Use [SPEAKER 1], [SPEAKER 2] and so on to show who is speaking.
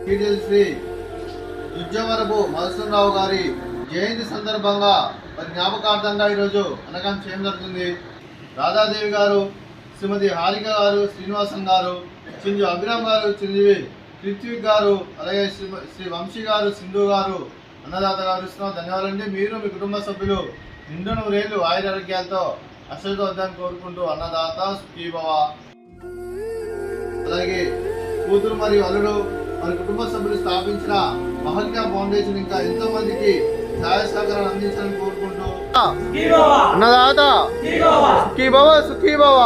[SPEAKER 1] కీర్తి శ్రీ యుజ్జవరపు మధుసూదనరావు గారి జయంతి సందర్భంగా మరి జ్ఞాపకార్థంగా ఈరోజు అన్నదానం చేయడం జరుగుతుంది. రాధాదేవి గారు, శ్రీమతి హారిక గారు, శ్రీనివాసం గారు, చిరంజీవి అభిరామ్ గారు, చిరంజీవి రిత్విక్ గారు, అలాగే శ్రీ వంశీ గారు, సింధు గారు, అన్నదాత గారు ఇస్తున్నాం. ధన్యవాదాలండి. మీరు మీ కుటుంబ సభ్యులు నిండు నూరేళ్లు ఆయురారోగ్యాలతో అశ్వతో వద్దని కోరుకుంటూ అన్నదాత సుఖీభవ. అలాగే కూతురు మరియు అల్లుడు మరి కుటుంబ సభ్యులు స్థాపించిన మహల్కా ఫౌండేషన్ ఇంకా ఎంతో మందికి సహాయ సహకారాలు అందించాలని కోరుకుంటూ అన్నదాత సుఖీభవ సుఖీభవ.